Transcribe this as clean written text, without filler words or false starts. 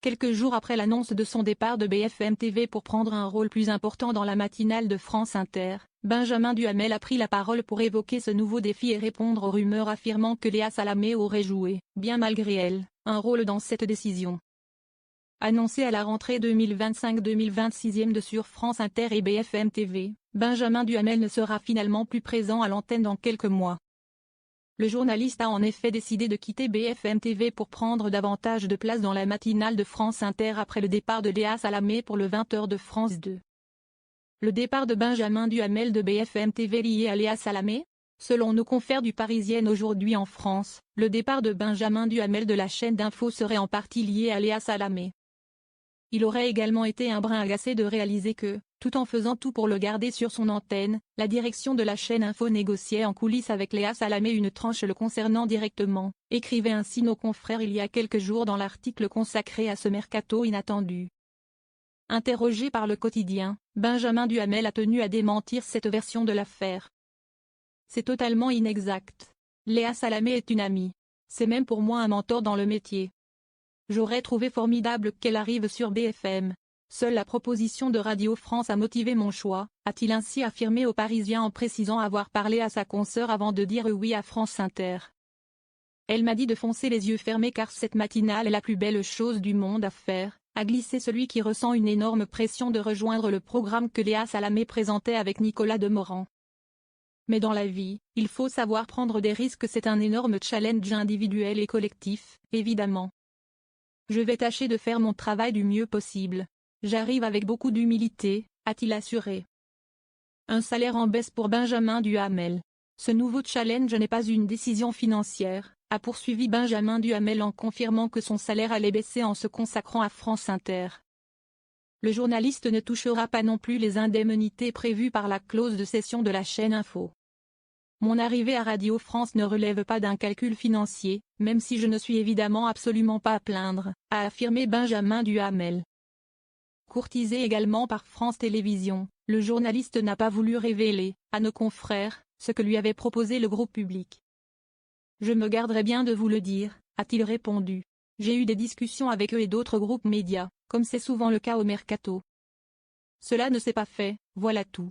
Quelques jours après l'annonce de son départ de BFM TV pour prendre un rôle plus important dans la matinale de France Inter, Benjamin Duhamel a pris la parole pour évoquer ce nouveau défi et répondre aux rumeurs affirmant que Léa Salamé aurait joué, bien malgré elle, un rôle dans cette décision. Annoncé à la rentrée 2025-2026 de sur France Inter et BFM TV, Benjamin Duhamel ne sera finalement plus présent à l'antenne dans quelques mois. Le journaliste a en effet décidé de quitter BFM TV pour prendre davantage de place dans la matinale de France Inter après le départ de Léa Salamé pour le 20h de France 2. Le départ de Benjamin Duhamel de BFM TV lié à Léa Salamé? Selon nos confrères du Parisien aujourd'hui en France, le départ de Benjamin Duhamel de la chaîne d'info serait en partie lié à Léa Salamé. Il aurait également été un brin agacé de réaliser que, tout en faisant tout pour le garder sur son antenne, la direction de la chaîne Info négociait en coulisses avec Léa Salamé une tranche le concernant directement, écrivaient ainsi nos confrères il y a quelques jours dans l'article consacré à ce mercato inattendu. Interrogé par Le Quotidien, Benjamin Duhamel a tenu à démentir cette version de l'affaire. C'est totalement inexact. Léa Salamé est une amie. C'est même pour moi un mentor dans le métier. J'aurais trouvé formidable qu'elle arrive sur BFM. Seule la proposition de Radio France a motivé mon choix, a-t-il ainsi affirmé aux Parisiens en précisant avoir parlé à sa consoeur avant de dire oui à France Inter. Elle m'a dit de foncer les yeux fermés car cette matinale est la plus belle chose du monde à faire, a glissé celui qui ressent une énorme pression de rejoindre le programme que Léa Salamé présentait avec Nicolas Demorand. Mais dans la vie, il faut savoir prendre des risques, c'est un énorme challenge individuel et collectif, évidemment. Je vais tâcher de faire mon travail du mieux possible. J'arrive avec beaucoup d'humilité, a-t-il assuré. Un salaire en baisse pour Benjamin Duhamel. Ce nouveau challenge n'est pas une décision financière, a poursuivi Benjamin Duhamel en confirmant que son salaire allait baisser en se consacrant à France Inter. Le journaliste ne touchera pas non plus les indemnités prévues par la clause de cession de la chaîne Info. Mon arrivée à Radio France ne relève pas d'un calcul financier, même si je ne suis évidemment absolument pas à plaindre, a affirmé Benjamin Duhamel. Courtisé également par France Télévisions, le journaliste n'a pas voulu révéler, à nos confrères, ce que lui avait proposé le groupe public. Je me garderai bien de vous le dire, a-t-il répondu. J'ai eu des discussions avec eux et d'autres groupes médias, comme c'est souvent le cas au mercato. Cela ne s'est pas fait, voilà tout.